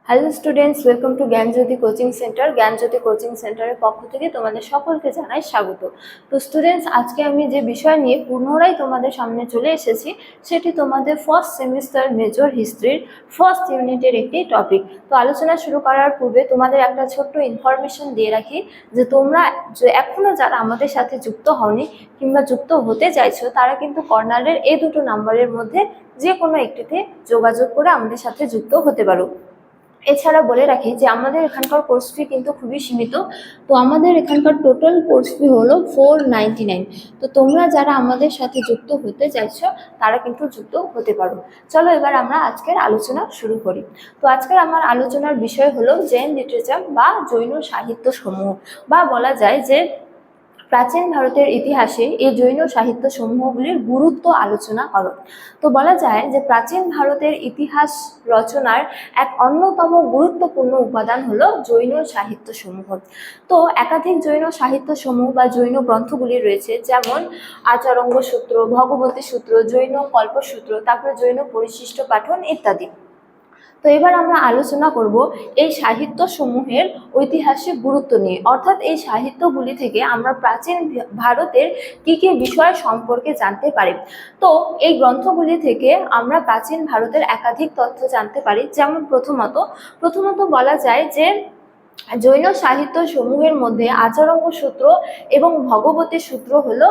Hello students, welcome to Gyanjyoti coaching centre. Gyanjyoti coaching সেন্টারের পক্ষ থেকে তোমাদের সকলকে জানাই স্বাগত। তো স্টুডেন্টস, আজকে আমি যে বিষয় নিয়ে পুনরায় তোমাদের সামনে চলে এসেছি সেটি তোমাদের ফার্স্ট সেমিস্টার মেজর হিস্ট্রির ফার্স্ট ইউনিটের একটি টপিক। তো আলোচনা শুরু করার পূর্বে তোমাদের একটা ছোট্ট ইনফরমেশন দিয়ে রাখি যে তোমরা এখনও যারা আমাদের সাথে যুক্ত হওনি কিংবা যুক্ত হতে চাইছো তারা কিন্তু কর্নারের এই দুটো নাম্বারের মধ্যে যে কোনো একটিতে যোগাযোগ করে আমাদের সাথে যুক্ত হতে পারো। এছাড়া বলে রাখি যে আমাদের এখানকার কোর্স ফি কিন্তু খুবই সীমিত। তো আমাদের এখানকার টোটাল কোর্স ফি হলো 499। তো তোমরা যারা আমাদের সাথে যুক্ত হতে চাইছো তারা কিন্তু যুক্ত হতে পারো। চলো এবার আমরা আজকের আলোচনা শুরু করি। তো আজকের আমার আলোচনার বিষয় হলো জৈন লিটারেচার বা জৈন সাহিত্য সমূহ, বা বলা যায় যে প্রাচীন ভারতের ইতিহাসে এই জৈন সাহিত্য সমূহগুলির গুরুত্ব আলোচনা করো। তো বলা যায় যে প্রাচীন ভারতের ইতিহাস রচনার এক অন্যতম গুরুত্বপূর্ণ উপাদান হলো জৈন সাহিত্য সমূহ। তো একাধিক জৈন সাহিত্য সমূহ বা জৈন গ্রন্থগুলি রয়েছে, যেমন আচারঙ্গ সূত্র, ভগবতী সূত্র, জৈন কল্পসূত্র, তারপরে জৈন পরিশিষ্ট পাঠন ইত্যাদি। তো এবার আমরা আলোচনা করব এই সাহিত্য সমূহের ঐতিহাসিক গুরুত্ব নিয়ে, অর্থাৎ এই সাহিত্যগুলি থেকে আমরা প্রাচীন ভারতের কি কি বিষয় সম্পর্কে জানতে পারি। তো এই গ্রন্থগুলি থেকে আমরা প্রাচীন ভারতের একাধিক তথ্য জানতে পারি। যেমন প্রথমত বলা যায় যে জৈন সাহিত্য সমূহের মধ্যে আচারঙ্গ সূত্র এবং ভগবতী সূত্র হলো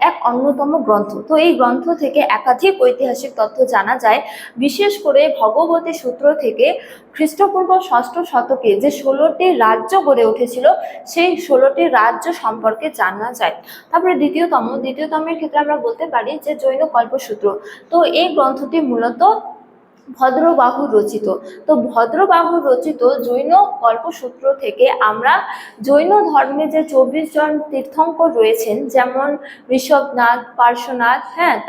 এক অন্যতম গ্রন্থ। তো এই গ্রন্থ থেকে একাধিক ঐতিহাসিক তথ্য জানা যায়। বিশেষ করে ভগবতী সূত্র থেকে খ্রিস্টপূর্ব ষষ্ঠ শতকে যে 16টি রাজ্য গড়ে উঠেছিল সেই 16টি রাজ্য সম্পর্কে জানা যায়। তারপরে দ্বিতীয়তমের ক্ষেত্রে আমরা বলতে পারি যে জৈন কল্পসূত্র। তো এই গ্রন্থটি মূলত ভদ্রবাহু রচিত। তো ভদ্রবাহু রচিত জৈন কল্পসূত্র থেকে আমরা জৈন ধর্মে যে 24 জন তীর্থঙ্কর রয়েছেন, যেমন ঋষভনাথ, পার্শ্বনাথ,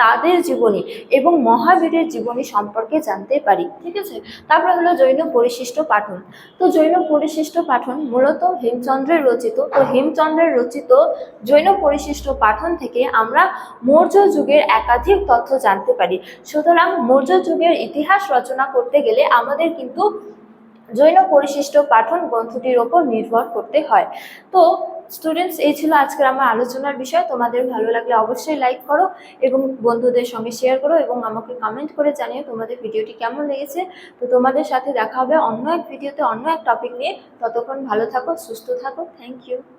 তাদের জীবনী এবং মহাবীরের জীবনী সম্পর্কে জানতে পারি। ঠিক আছে, তারপরে হলো জৈন পরিশিষ্ট পাঠন। তো জৈন পরিশিষ্ট পাঠন মূলত হেমচন্দ্রের রচিত। তো হেমচন্দ্রের রচিত জৈন পরিশিষ্ট পাঠন থেকে আমরা মৌর্য যুগের একাধিক তথ্য জানতে পারি। সুতরাং মৌর্য যুগের ইতিহাস রচনা করতে গেলে আমাদের কিন্তু জৈন পরিশিষ্ট পাঠন গ্রন্থটির ওপর নির্ভর করতে হয়। তো স্টুডেন্টস, এই ছিল আজকের আমার আলোচনার বিষয়। তোমাদের ভালো লাগলে অবশ্যই লাইক করো এবং বন্ধুদের সঙ্গে শেয়ার করো এবং আমাকে কমেন্ট করে জানিও তোমাদের ভিডিওটি কেমন লেগেছে। তো তোমাদের সাথে দেখা হবে অন্য এক ভিডিওতে অন্য এক টপিক নিয়ে। ততক্ষণ ভালো থাকো, সুস্থ থাকো। Thank you.